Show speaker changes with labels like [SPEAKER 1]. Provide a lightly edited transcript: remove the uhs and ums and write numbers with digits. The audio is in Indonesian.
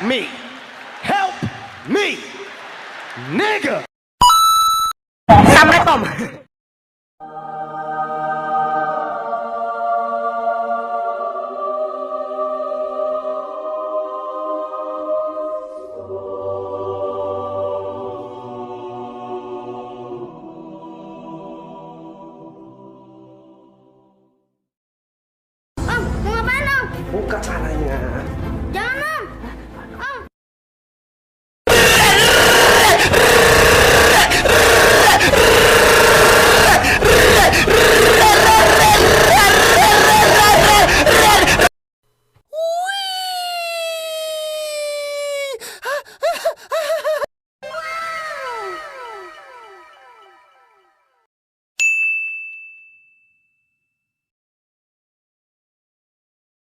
[SPEAKER 1] me. Help me, nigga. Assalamualaikum.
[SPEAKER 2] Om, mau ngapain om?
[SPEAKER 1] Buka caranya.
[SPEAKER 2] Jangan om.